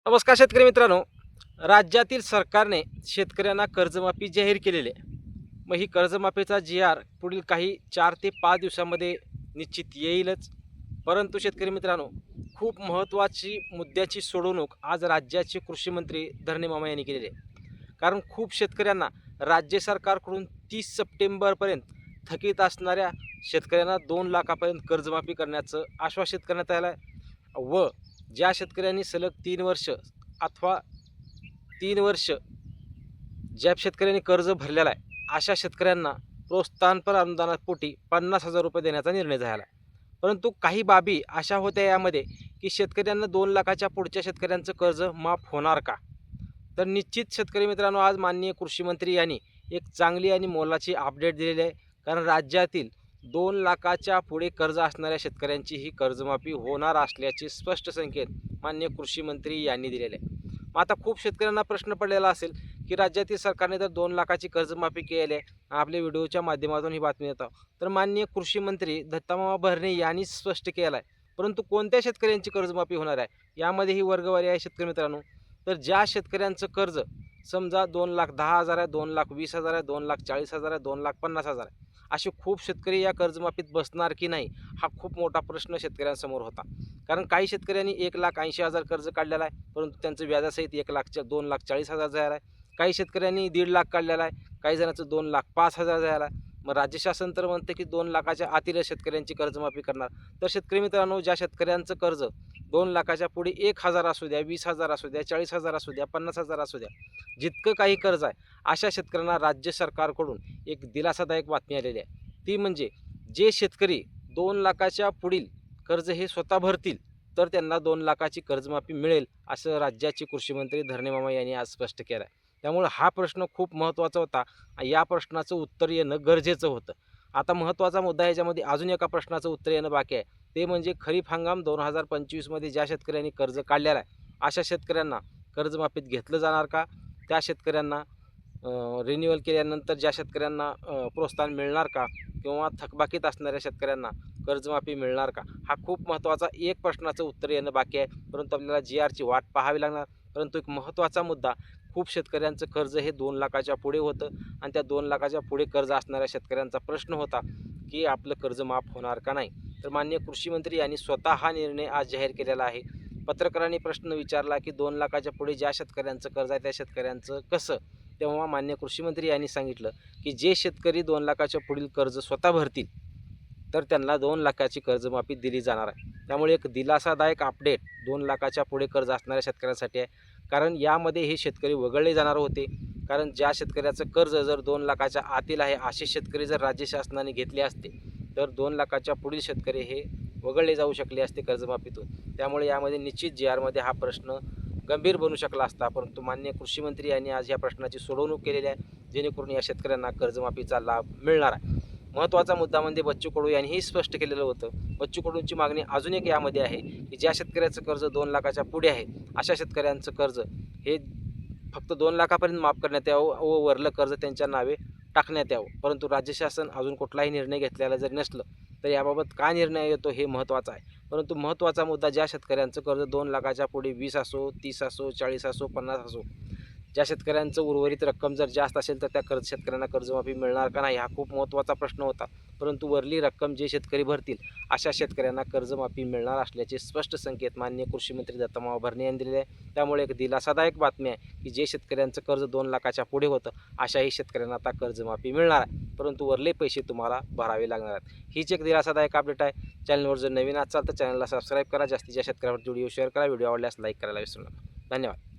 नमस्कार शेतकरी मित्रांनो. राज्यातील सरकारने शेतकऱ्यांना कर्जमाफी जाहीर केलेली आहे. मग ही कर्जमाफीचा जी-आर पुढील काही 4 ते 5 दिवसामध्ये निश्चित येईलच. परंतु शेतकरी मित्रांनो, खूप महत्त्वाची मुद्द्याची सोडवणूक आज राज्याचे कृषी मंत्री धरणे मामा यांनी केलेली आहे. कारण खूप शेतकऱ्यांना राज्य सरकारकडून 30 सप्टेंबरपर्यंत थकीत असणाऱ्या शेतकऱ्यांना 2 लाखापर्यंत कर्जमाफी करण्याचं आश्वासित करण्यात आलं आहे. व ज्या शेतकऱ्यांनी सलग 3 वर्ष अथवा 3 वर्ष ज्या शेतकऱ्यांनी कर्ज भरलेलं आहे, अशा शेतकऱ्यांना प्रोत्साहनपर अनुदानापोटी ₹50,000 देण्याचा निर्णय झाला आहे. परंतु काही बाबी अशा होत्या यामध्ये, की शेतकऱ्यांना 2 लाखाच्या पुढच्या शेतकऱ्यांचं कर्ज माफ होणार का? तर निश्चित शेतकरी मित्रांनो, आज माननीय कृषी मंत्री यांनी एक चांगली आणि मोलाची अपडेट दिलेली आहे. कारण राज्यातील 2 लाखाच्या पुढे कर्ज असणाऱ्या शेतकऱ्यांची ही कर्जमाफी होणार असल्याचे स्पष्ट संकेत माननीय कृषी मंत्री यांनी दिलेले आहे. मग आता खूप शेतकऱ्यांना प्रश्न पडलेला असेल, की राज्यातील सरकारने तर 2 लाखाची कर्जमाफी केली आहे. आपल्या व्हिडिओच्या माध्यमातून ही बातमी देतो. तर माननीय कृषी मंत्री दत्तामामा भरणे यांनी स्पष्ट केलं आहे. परंतु कोणत्या शेतकऱ्यांची कर्जमाफी होणार आहे? यामध्ये ही वर्गवारी आहे शेतकरी मित्रांनो. तर ज्या शेतकऱ्यांचं कर्ज समजा 2,10,000 आहे, 2,20,000 आहे, 2,40,000 आहे, 2,50,000 आहे. असे खूप शेतकरी या कर्जमाफीत बसणार की नाही, हा खूप मोठा प्रश्न शेतकऱ्यांसमोर होता. कारण काही शेतकऱ्यांनी 1,80,000 कर्ज काढलेला आहे, परंतु त्यांचं व्याजासहित 2,40,000 झालं आहे. काही शेतकऱ्यांनी 1,50,000 काढलेला आहे, काही जणांचं 2,05,000 झालं आहे. मग राज्य शासन तर म्हणते की 2 लाखाच्या आतील शेतकऱ्यांची कर्जमाफी करणार. तर शेतकरी मित्रांनो, ज्या शेतकऱ्यांचं कर्ज 2 लाखाच्या पुढे 1,000 असू द्या, 20,000 असू द्या, 40,000 असू द्या, 50,000 असू द्या, जितकं काही कर्ज आहे, अशा शेतकऱ्यांना राज्य सरकारकडून एक दिलासादायक बातमी आलेली आहे. ती म्हणजे जे शेतकरी 2 लाखाच्या पुढील कर्ज हे स्वतः भरतील, तर त्यांना 2 लाखाची कर्जमाफी मिळेल, असं राज्याचे कृषी मंत्री धरणे मामा यांनी आज स्पष्ट केलं आहे. त्यामुळे हा प्रश्न खूप महत्त्वाचा होता. या प्रश्नाचं उत्तर येणं गरजेचं होतं. आता महत्त्वाचा मुद्दा याच्यामध्ये अजून एका प्रश्नाचं उत्तर येणं बाकी आहे. ते म्हणजे खरीप हंगाम 2025 मध्ये ज्या शेतकऱ्यांनी कर्ज काढलेलं आहे, अशा शेतकऱ्यांना कर्जमाफीत घेतलं जाणार का? त्या शेतकऱ्यांना रिन्युअल केल्यानंतर ज्या शेतकऱ्यांना प्रोत्साहन मिळणार का? किंवा थकबाकीत असणाऱ्या शेतकऱ्यांना कर्जमाफी मिळणार का? हा खूप महत्त्वाचा एक प्रश्नाचं उत्तर येणं बाकी आहे. परंतु आपल्याला जी-आरची वाट पाहावी लागणार. परंतु एक महत्त्वाचा मुद्दा, खूप शेतकऱ्यांचं कर्ज हे 2 लाखाच्या पुढे होतं आणि त्या 2 लाखाच्या पुढे कर्ज असणाऱ्या शेतकऱ्यांचा प्रश्न होता, की आपलं कर्ज माफ होणार का नाही? तर माननीय कृषी मंत्री यांनी स्वतः हा निर्णय आज जाहीर केलेला आहे. पत्रकारांनी प्रश्न विचारला, की 2 लाखाच्या पुढे ज्या शेतकऱ्यांचं कर्ज आहे, त्या शेतकऱ्यांचं कसं? तेव्हा माननीय कृषी मंत्री यांनी सांगितलं, की जे शेतकरी 2 लाखाच्या पुढील कर्ज स्वतः भरतील, तर त्यांना 2 लाखाची कर्जमाफी दिली जाणार आहे. त्यामुळे एक दिलासादायक अपडेट 2 लाखाच्या पुढे कर्ज असणाऱ्या शेतकऱ्यांसाठी आहे. कारण यामध्ये हे शेतकरी वगळले जाणार होते. कारण ज्या शेतकऱ्याचं कर्ज जर 2 लाखाच्या आतील आहे, असे शेतकरी जर राज्य शासनाने घेतले असते, तर 2 लाखाच्या पुढील शेतकरी हे वगळले जाऊ शकले असते कर्जमाफीतून. त्यामुळे यामध्ये निश्चित जी-आरमध्ये हा प्रश्न गंभीर बनू शकला असता. परंतु माननीय कृषी मंत्री यांनी आज या प्रश्नाची सोडवणूक केलेली आहे, जेणेकरून या शेतकऱ्यांना कर्जमाफीचा लाभ मिळणार आहे. महत्त्वाचा मुद्दा म्हणजे बच्चू कडू यांनीही स्पष्ट केलेलं होतं. बच्चू कडूंची मागणी अजून एक यामध्ये आहे, की ज्या शेतकऱ्याचं कर्ज 2 लाखाच्या पुढे आहे, अशा शेतकऱ्यांचं कर्ज हे फक्त 2 लाखापर्यंत माफ करण्यात यावं व वरलं कर्ज त्यांच्या नावे टाकण्यात यावं. परंतु राज्य शासन अजून कुठलाही निर्णय घेतलेला जरी नसलं, तर याबाबत काय निर्णय येतो हे महत्त्वाचं आहे. परंतु महत्त्वाचा मुद्दा, ज्या शेतकऱ्यांचं कर्ज 2 लाखाच्या पुढे 20 असो, 30 असो, 40 असो, 50 असो, ज्या शेतकऱ्यांचं उर्वरित रक्कम जर जास्त असेल, तर त्या शेतकऱ्यांना कर्जमाफी मिळणार का नाही, हा खूप महत्त्वाचा प्रश्न होता. परंतु वरली रक्कम जे शेतकरी भरतील, अशा शेतकऱ्यांना कर्जमाफी मिळणार असल्याचे स्पष्ट संकेत माननीय कृषी मंत्री दत्तामामा भरणे यांनी दिलेले आहे. त्यामुळे एक दिलासादायक बातमी आहे, की जे शेतकऱ्यांचं कर्ज 2 लाखाच्या पुढे होतं, अशाही शेतकऱ्यांना आता कर्जमाफी मिळणार आहे. परंतु वरले पैसे तुम्हाला भरावे लागणार आहेत. हीच एक दिलासादायक अपडेट आहे. चॅनलवर जर नवीन असाल तर चॅनलला सबस्क्राईब करा. जास्तीत जास्त शेतकऱ्यांवर व्हिडिओ शेअर करा. व्हिडिओ आवडल्यास लाईक करायला विसरू नका. धन्यवाद.